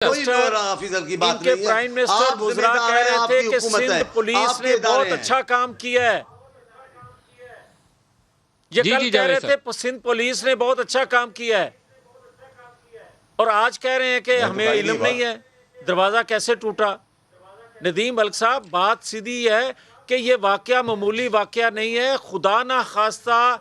کوئی نور حافظ کی بات ان کے نہیں ہے. پرائم منسٹر آپ گزرا ذمہ دار کہہ ہیں، رہے آپ تھے کی کہ حکومت ہے، سندھ پولیس آپ نے کے ادارے بہت ہیں. اچھا کام کیا ہے. یہ جی کل جی کہہ رہے جاوید تھے سندھ پولیس نے بہت اچھا کام کیا ہے اور آج کہہ رہے ہیں کہ ہمیں علم نہیں ہے. دروازہ کیسے ٹوٹا؟ ندیم ملک صاحب، بات سیدھی ہے کہ یہ واقعہ معمولی واقعہ نہیں ہے. خدا نہ خواستہ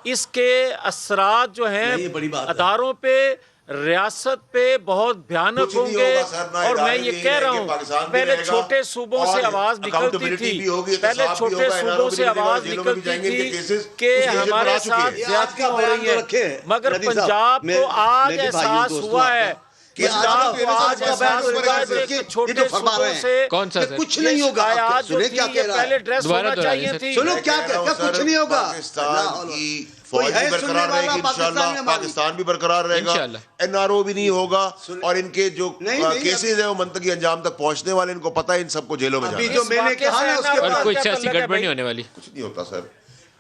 اس کے اثرات جو ہیں نہیں، یہ بڑی بات ہے. اداروں پہ، ریاست پہ بہت بھیانک ہوں گے. اور میں یہ کہہ رہا ہوں، پہلے چھوٹے صوبوں سے آواز نکلتی تھی، پہلے چھوٹے صوبوں سے آواز نکلتی تھی کہ ہمارے ساتھ زیادتیاں ہو رہی ہیں، مگر پنجاب کو آج احساس ہوا ہے پنجاب کو آج احساس ہوا ہے کہ چھوٹے صوبوں سے کون سا سر؟ کچھ نہیں ہوگا. آج جو سنیں تھی کیا یہ کہہ رہا پہلے ہے. ڈریس دوبارہ ہونا دہرائیے چاہیے سر. تھی. سنو کیا کچھ نہیں ہوگا. پاکستان کی فوج بھی ہے برقرار سننے رہے والا گی انشاءاللہ، پاکستان بھی برقرار رہے گا، انشاءاللہ. این آر او بھی نہیں ہوگا، اور ان کے جو نہیں، کیسز ہیں وہ منطقی انجام تک پہنچنے والے، ان کو پتہ ہے ان سب کو جیلوں میں ابھی جانا جو ہے. میں نے کہا نا اس کے اور بعد کوئی سیاسی گڑبڑ نہیں ہونے والی. کچھ نہیں ہوتا سر.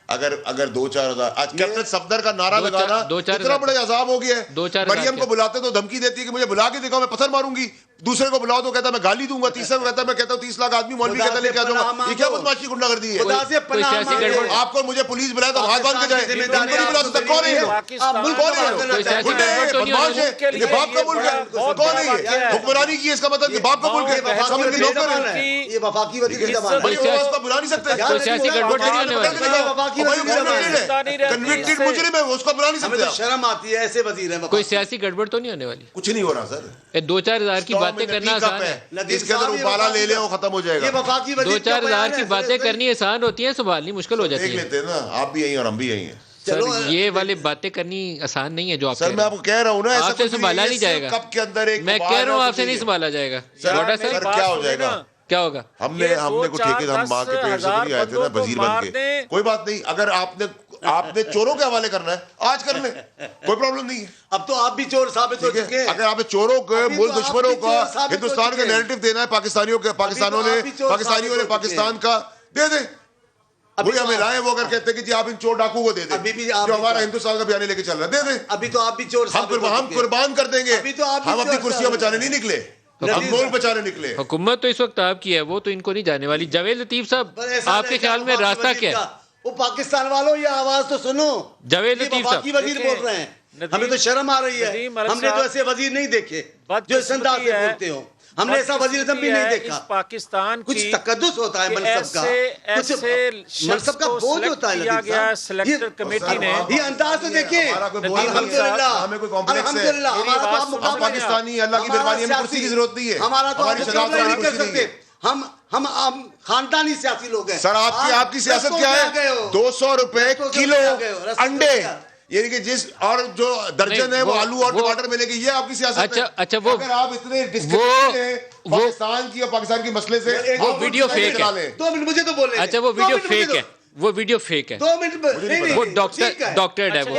اگر 2-4 آج کیپٹن صفدر کا نعرہ دو چار لگانا ہزار اتنا بڑا عذاب ہو گیا ہے. 2-4 مریم کو بلاتے تو دھمکی دیتی ہے کہ مجھے بلا کے دکھاؤ میں پتھر ماروں گی، دوسرے کو بلاؤ تو کہتا ہے میں گالی دوں گا، تیسرے کو کہتا ہے میں کہتا ہوں 30 لاکھ آدمی مولوی کہتا ہے لے کے آ جاؤں گا. یہ کیا بدماشی گنڈا گردی ہے؟ خدا سے کوئی پناہ سیاسی مانگو. گڑبڑ؟ آپ کو مجھے پولیس بلائے تو ہاتھ باندھ کے جائے، ذمہ ان کو داری نہیں بلا سکتا. کون ہے یہ؟ آپ ملک کو کون ہے بات کرنا کوئی چاہتے سیاسی گنڈے ہیں. ہیں، گڑبڑ تو نہیں بدماش ہونے ہے. یہ باپ کا ملک ہے. کون ہے یہ؟ حکمرانی کی ہے، اس کا مطلب کہ باپ کا ملک ہے، ہم ان کے نوکر ہیں. یہ وفاقی وزیر کی زبان کوئی ہے. سیاسی- اس کو بلا نہیں سکتے. کوئی سیاسی گڑبڑ تو نہیں ہونے والی. وفاقی وزیر کی زبان ہے. کنوکٹڈ مجرم ہے، اس کو بلا نہیں ہمیں سکتے تو آپ. شرم آتی ہے ایسے وزیر ہیں. کوئی سیاسی گڑبڑ تو نہیں ہونے والی. کچھ نہیں ہو رہا سر. 2-4 ہزار کی باتیں کرنا آسان ہے. اس کے اندر ابالا لے لیں وہ ختم ہو جائے یہ گا. وفاقی وزیر 2-4 ہزار کی باتیں کرنی آسان ہوتی ہیں، سنبھالنی مشکل ہو دیکھ جاتی ہے. لیتے ہیں نا، آپ بھی یہی اور ہم بھی یہی ہیں. سر یہ والے باتیں کرنی آسان نہیں ہے جو آپ سر کہہ میں رہے آپ کو کہہ رہا ہوں نا، ایسا آپ سے کچھ سنبھالا ہے. نہیں جائے گا. کپ کے اندر ایک میں کہہ رہا ہوں آپ سے نہیں سنبھالا جائے گا. بوڈا سر سر کیا ہو جائے گا؟ کیا ہوگا؟ ہم نے کچھ ٹھیکے ہم ماں کے پیٹ سے نہیں آئے تھے نا وزیر بن کے. کوئی بات نہیں، اگر آپ نے چوروں کے حوالے کرنا ہے آج کر لیں، کوئی پرابلم نہیں ہے. اب تو آپ بھی چور ثابت ہو چکے ہیں. اگر آپ چوروں کے ابھی تو ملک آپ دشمنوں بھی کا چور ثابت ہو ہندوستان کا چکے ہیں. نیریٹو دینا ہے پاکستانیوں نے پاکستانیوں نے پاکستان کا دے دیں. وہی ہمیں لائیں، وہ اگر کہتے ہیں کہ جی آپ ان چور ڈاکو کو دے دیں جو ہمارا ہندوستان کا بیانیہ لے کے چل رہا ہے، دے دیں. ابھی تو آپ بھی چور ثابت ہو ہم چکے ہیں. قربان کر دیں گے. ابھی تو آپ بھی ہم اپنی چور کرسیاں ثابت بچانے نہیں نکلے، ہم ملک بچانے نکلے. حکومت تو اس وقت آپ کی ہے، وہ تو ان کو نہیں جانے والی. جاوید لطیف صاحب، آپ کے خیال میں راستہ کیا ہے؟ وہ پاکستان والوں یہ آواز تو سنو. جاوید یہ لطیف وفاقی صاحب وزیر بول رہے ہیں. ہمیں تو شرم آ رہی ہے. ہم نے تو ایسے وزیر نہیں دیکھے جو اس انداز سے بولتے ہو. ہم نے ایسا وزیر اعظم بھی نہیں دیکھا. پاکستان کچھ تقدس ہوتا ہے منصب کا، کچھ منصب کا بوجھ ہوتا ہے. کیا گیا سلیکٹر کمیٹی نے. یہ انداز تو دیکھیں. الحمدللہ ہمیں کوئی کمپلیکس ہے. الحمدللہ ہمارا تو آپ ہم مقابلہ پاکستانی، اللہ کی مہربانی، ہمیں کرسی کی ضرورت نہیں ہے. ہمارا تو ہماری مقابلہ نہیں کر سکتے. ہم خاندانی سیاسی لوگ ہیں. سر آپ کی سیاست کیا ہے؟ 200 روپے کلو انڈے، یعنی کہ جس اور جو درجن ہے وہ آلو اور ٹماٹر ملے گی، یہ آپ کی سیاست ہے. اچھا وہ اگر آپ اتنے ڈسکریٹ ہیں پاکستان کی اور پاکستان کے مسئلے سے، وہ ویڈیو فیک ہے. 2 منٹ مجھے تو بولے. اچھا وہ ویڈیو فیک ہے، وہ ویڈیو فیک ہے، 2 منٹ وہ ڈاکٹرڈ ہے وہ.